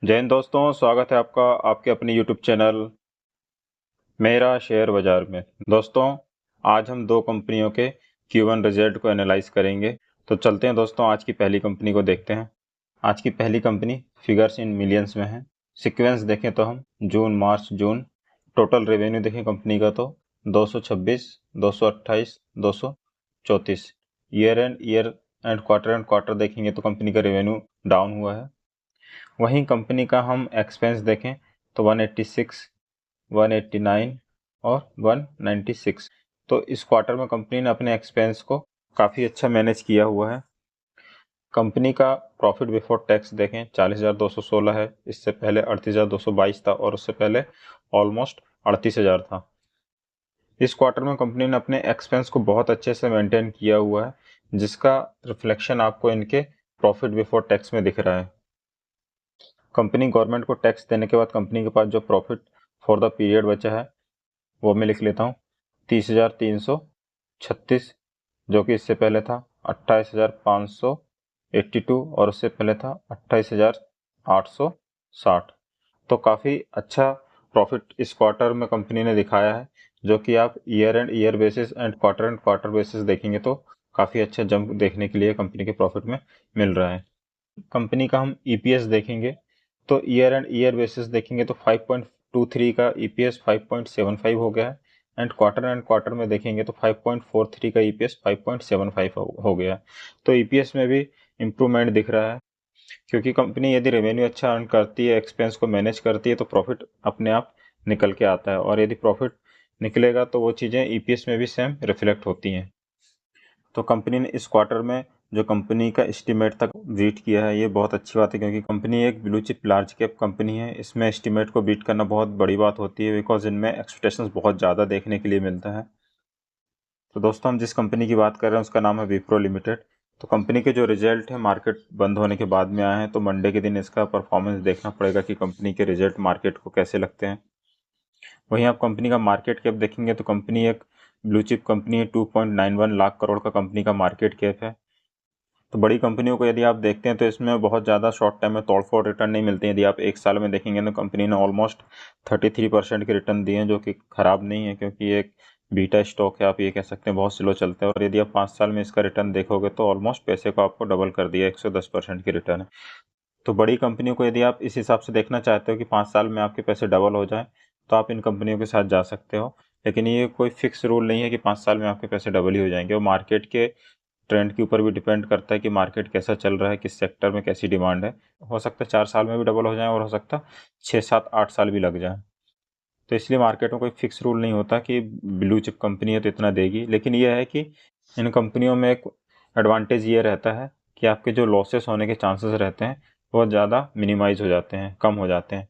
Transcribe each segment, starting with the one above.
जय हिंद दोस्तों, स्वागत है आपका आपके अपने यूट्यूब चैनल मेरा शेयर बाजार में। दोस्तों, आज हम दो कंपनियों के Q1 रिजल्ट को एनालाइज करेंगे। तो चलते हैं दोस्तों, आज की पहली कंपनी को देखते हैं। आज की पहली कंपनी फिगर्स इन मिलियंस में है। सीक्वेंस देखें तो हम जून, मार्च, जून। टोटल रेवेन्यू देखें कंपनी का तो 226, 228, 234। ईयर एंड क्वार्टर देखेंगे तो कंपनी का रेवेन्यू डाउन हुआ है। वहीं कंपनी का हम एक्सपेंस देखें तो 186, 189 और 196। तो इस क्वार्टर में कंपनी ने अपने एक्सपेंस को काफ़ी अच्छा मैनेज किया हुआ है। कंपनी का प्रॉफिट बिफोर टैक्स देखें 40,216 है। इससे पहले 38,222 था और उससे पहले ऑलमोस्ट 38,000 था। इस क्वार्टर में कंपनी ने अपने एक्सपेंस को बहुत अच्छे से मेंटेन किया हुआ है, जिसका रिफ्लेक्शन आपको इनके प्रॉफिट बिफोर टैक्स में दिख रहा है। कंपनी गवर्नमेंट को टैक्स देने के बाद कंपनी के पास जो प्रॉफिट फॉर द पीरियड बचा है वो मैं लिख लेता हूँ 30,336, जो कि इससे पहले था 28,582 और उससे पहले था 28,860। तो काफ़ी अच्छा प्रॉफिट इस क्वार्टर में कंपनी ने दिखाया है, जो कि आप year and year basis and quarter basis देखेंगे तो काफ़ी अच्छा जंप देखने के लिए कंपनी के प्रॉफिट में मिल रहा है। कंपनी का हम ईपीएस देखेंगे तो ईयर एंड ईयर बेसिस देखेंगे तो 5.23 का ईपीएस 5.75 हो गया है एंड क्वार्टर में देखेंगे तो 5.43 का ईपीएस 5.75 हो गया है। तो ईपीएस में भी इम्प्रूवमेंट दिख रहा है, क्योंकि कंपनी यदि रेवेन्यू अच्छा अर्न करती है, एक्सपेंस को मैनेज करती है, तो प्रॉफिट अपने आप निकल के आता है और यदि प्रॉफिट निकलेगा तो वो चीज़ें ईपीएस में भी सेम रिफ्लेक्ट होती हैं। तो कंपनी ने इस क्वार्टर में जो कंपनी का एस्टीमेट तक बीट किया है, ये बहुत अच्छी बात है, क्योंकि कंपनी एक blue chip large cap company है। इसमें एस्टीमेट को बीट करना बहुत बड़ी बात होती है, बिकॉज इनमें एक्सपेक्टेशंस बहुत ज़्यादा देखने के लिए मिलता है। तो दोस्तों, हम जिस कंपनी की बात कर रहे हैं उसका नाम है विप्रो लिमिटेड। तो कंपनी के जो रिजल्ट है मार्केट बंद होने के बाद में आए हैं, तो मंडे के दिन इसका परफॉर्मेंस देखना पड़ेगा कि कंपनी के रिजल्ट मार्केट को कैसे लगते हैं। वहीं आप कंपनी का मार्केट कैप देखेंगे तो कंपनी एक ब्लू चिप कंपनी है। 2.91 लाख करोड़ का कंपनी का मार्केट कैप है। तो बड़ी कंपनियों को यदि आप देखते हैं तो इसमें बहुत ज़्यादा शॉर्ट टाइम में तोड़फोड़ रिटर्न नहीं मिलते हैं। यदि आप एक साल में देखेंगे तो कंपनी ने ऑलमोस्ट 33% के रिटर्न दिए हैं, जो कि ख़राब नहीं है, क्योंकि ये एक बीटा स्टॉक है, आप ये कह सकते हैं बहुत स्लो चलता है। और यदि आप 5 साल में इसका रिटर्न देखोगे तो ऑलमोस्ट पैसे को आपको डबल कर दिया, 110% की रिटर्न है। तो बड़ी कंपनियों को यदि आप इस हिसाब से देखना चाहते हो कि 5 साल में आपके पैसे डबल हो जाएं, तो आप इन कंपनियों के साथ जा सकते हो। लेकिन ये कोई फिक्स रूल नहीं है कि 5 साल में आपके पैसे डबल ही हो जाएंगे। वो मार्केट के ट्रेंड के ऊपर भी डिपेंड करता है कि मार्केट कैसा चल रहा है, किस सेक्टर में कैसी डिमांड है। हो सकता है 4 साल में भी डबल हो जाए और हो सकता है 6, 7, 8 साल भी लग जाए। तो इसलिए मार्केट में कोई फिक्स रूल नहीं होता कि ब्लू चिप कंपनी है तो इतना देगी। लेकिन यह है कि इन कंपनियों में एक एडवांटेज ये रहता है कि आपके जो लॉसेस होने के चांसेस रहते हैं बहुत ज़्यादा मिनिमाइज हो जाते हैं, कम हो जाते हैं।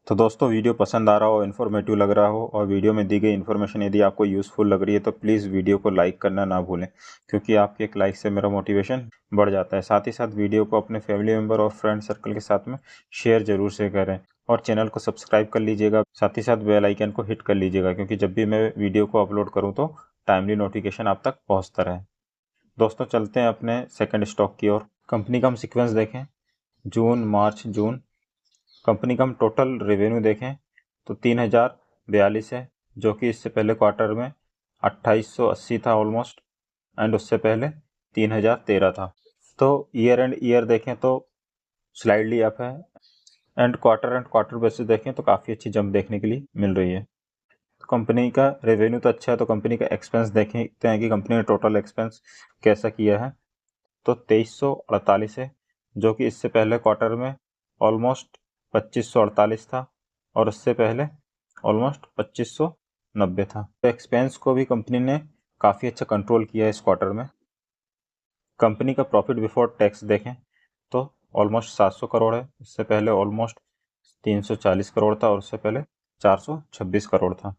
तो दोस्तों, वीडियो पसंद आ रहा हो, इन्फॉर्मेटिव लग रहा हो और वीडियो में दी गई इन्फॉर्मेशन यदि आपको यूज़फुल लग रही है, तो प्लीज़ वीडियो को लाइक करना ना भूलें, क्योंकि आपके एक लाइक से मेरा मोटिवेशन बढ़ जाता है। साथ ही साथ वीडियो को अपने फैमिली मेम्बर और फ्रेंड सर्कल के साथ में शेयर जरूर से करें और चैनल को सब्सक्राइब कर लीजिएगा। साथ ही साथ बेल आइकन को हिट कर लीजिएगा, क्योंकि जब भी मैं वीडियो को अपलोड करूँ तो टाइमली नोटिफिकेशन आप तक पहुँचता रहे। दोस्तों, चलते हैं अपने सेकेंड स्टॉक की ओर। कंपनी का हम सिक्वेंस देखें जून, मार्च, जून। कंपनी का हम टोटल रेवेन्यू देखें तो 3,042 है, जो कि इससे पहले क्वार्टर में 2,880 था ऑलमोस्ट, एंड उससे पहले 3,013 था। तो ईयर एंड ईयर देखें तो स्लाइडली अप है, एंड क्वार्टर बेसिस देखें तो काफ़ी अच्छी जंप देखने के लिए मिल रही है। कंपनी का रेवेन्यू तो अच्छा है, तो कंपनी का एक्सपेंस देखते हैं कि कंपनी ने टोटल एक्सपेंस कैसा किया है। तो 2,348 है, जो कि इससे पहले क्वार्टर में ऑलमोस्ट 2,548 था और उससे पहले ऑलमोस्ट 2,590 था। तो एक्सपेंस को भी कंपनी ने काफ़ी अच्छा कंट्रोल किया है इस क्वार्टर में। कंपनी का प्रॉफिट बिफोर टैक्स देखें तो ऑलमोस्ट 700 करोड़ है। इससे पहले ऑलमोस्ट 340 करोड़ था और उससे पहले 426 करोड़ था।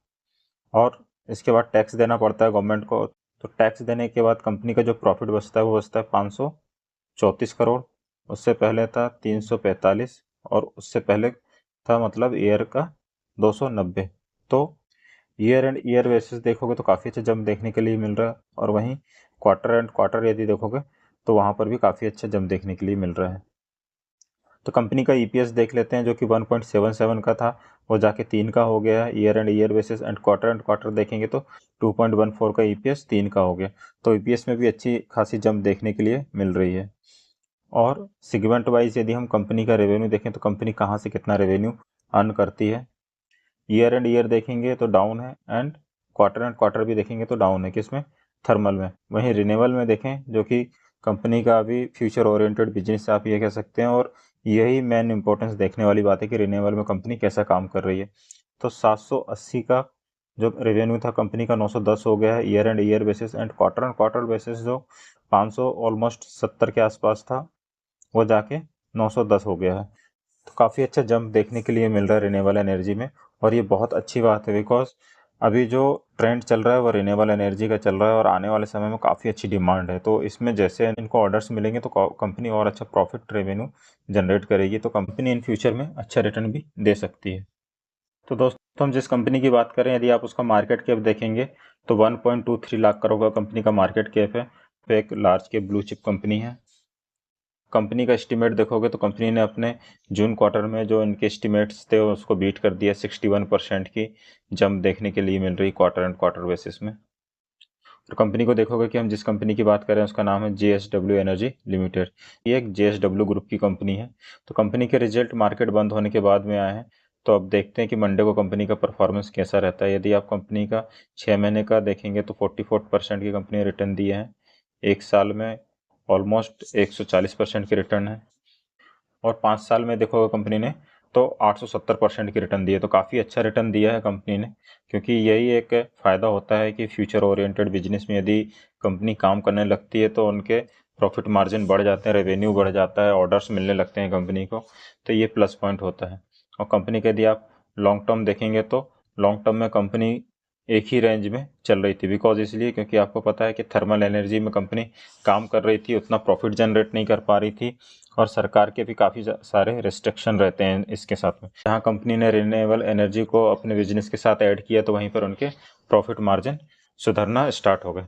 और इसके बाद टैक्स देना पड़ता है गवर्नमेंट को। तो टैक्स देने के बाद कंपनी का जो प्रॉफिट बचता है वो बचता है 534 करोड़। उससे पहले था 345 और उससे पहले था मतलब ईयर का 290। तो ईयर एंड ईयर बेसिस देखोगे तो काफ़ी अच्छा जंप देखने के लिए मिल रहा है, और वहीं क्वार्टर एंड क्वार्टर यदि देखोगे तो वहाँ पर भी काफ़ी अच्छा जंप देखने के लिए मिल रहा है। तो कंपनी का ईपीएस देख लेते हैं, जो कि 1.77 का था, वो जाके 3 का हो गया है। Year and year basis and quarter देखेंगे तो 2.14 का ईपीएस 3 का हो गया। तो ईपीएस में भी अच्छी खासी जंप देखने के लिए मिल रही है। और सेगमेंट वाइज यदि हम कंपनी का रेवेन्यू देखें तो कंपनी कहाँ से कितना रेवेन्यू अर्न करती है। ईयर एंड ईयर देखेंगे तो डाउन है, एंड क्वार्टर भी देखेंगे तो डाउन है। किसमें? थर्मल में। वहीं रिन्यूएबल में देखें, जो कि कंपनी का अभी फ्यूचर ओरिएंटेड बिजनेस आप ये कह सकते हैं, और यही मेन इंपॉर्टेंस देखने वाली बात है कि रिन्यूएबल में कंपनी कैसा काम कर रही है। तो 780 का जो रेवेन्यू था कंपनी का 910 हो गया है year and year basis, and quarter basis जो 500 ऑलमोस्ट 70 के आसपास था, वो जाके 910 हो गया है। तो काफ़ी अच्छा जंप देखने के लिए मिल रहा है रिन्यूएबल एनर्जी में, और ये बहुत अच्छी बात है, बिकॉज अभी जो ट्रेंड चल रहा है वो रिन्यूएबल एनर्जी का चल रहा है, और आने वाले समय में काफ़ी अच्छी डिमांड है। तो इसमें जैसे इनको ऑर्डर्स मिलेंगे तो कंपनी और अच्छा प्रॉफिट रेवेन्यू जनरेट करेगी, तो कंपनी इन फ्यूचर में अच्छा रिटर्न भी दे सकती है। तो दोस्तों, हम जिस कंपनी की बात करें, यदि आप उसका मार्केट कैप देखेंगे तो 1.23 लाख करोड़ का कंपनी का मार्केट कैप है। तो एक large cap blue chip company है। कंपनी का एस्टीमेट देखोगे तो कंपनी ने अपने जून क्वार्टर में जो इनके एस्टीमेट्स थे उसको बीट कर दिया। 61% की जंप देखने के लिए मिल रही क्वार्टर बेसिस में। और कंपनी को देखोगे कि हम जिस कंपनी की बात कर रहे हैं उसका नाम है JSW एनर्जी लिमिटेड। ये एक JSW ग्रुप की कंपनी है। तो कंपनी के रिजल्ट मार्केट बंद होने के बाद में आए हैं। तो अब देखते हैं कि मंडे को कंपनी का परफॉर्मेंस कैसा रहता है। यदि आप कंपनी का 6 महीने का देखेंगे तो 44% की कंपनी ने रिटर्न दिए हैं। एक साल में ऑलमोस्ट 140% की रिटर्न है, और 5 साल में देखोगे कंपनी ने तो 870% की रिटर्न दी है। तो काफ़ी अच्छा रिटर्न दिया है कंपनी ने, क्योंकि यही एक फ़ायदा होता है कि फ्यूचर ओरिएंटेड बिजनेस में यदि कंपनी काम करने लगती है तो उनके प्रॉफिट मार्जिन बढ़ जाते हैं, रेवेन्यू बढ़ जाता है, ऑर्डर्स मिलने लगते हैं कंपनी को। तो ये प्लस पॉइंट होता है। और कंपनी का यदि आप लॉन्ग टर्म देखेंगे तो लॉन्ग टर्म में कंपनी एक ही रेंज में चल रही थी, बिकॉज इसलिए क्योंकि आपको पता है कि थर्मल एनर्जी में कंपनी काम कर रही थी, उतना प्रॉफिट जनरेट नहीं कर पा रही थी, और सरकार के भी काफ़ी सारे रिस्ट्रिक्शन रहते हैं इसके साथ में। जहाँ कंपनी ने रिन्यूएबल एनर्जी को अपने बिजनेस के साथ ऐड किया तो वहीं पर उनके प्रॉफिट मार्जिन सुधरना स्टार्ट हो गए।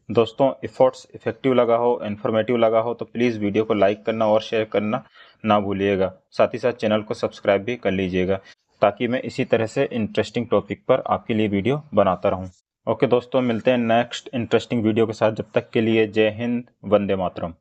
दोस्तों, एफर्ट्स इफेक्टिव लगा हो, इन्फॉर्मेटिव लगा हो तो प्लीज़ वीडियो को लाइक करना और शेयर करना ना भूलिएगा। साथ ही साथ चैनल को सब्सक्राइब भी कर लीजिएगा, ताकि मैं इसी तरह से इंटरेस्टिंग टॉपिक पर आपके लिए वीडियो बनाता रहूं। ओके दोस्तों, मिलते हैं नेक्स्ट इंटरेस्टिंग वीडियो के साथ। जब तक के लिए जय हिंद, वंदे मातरम।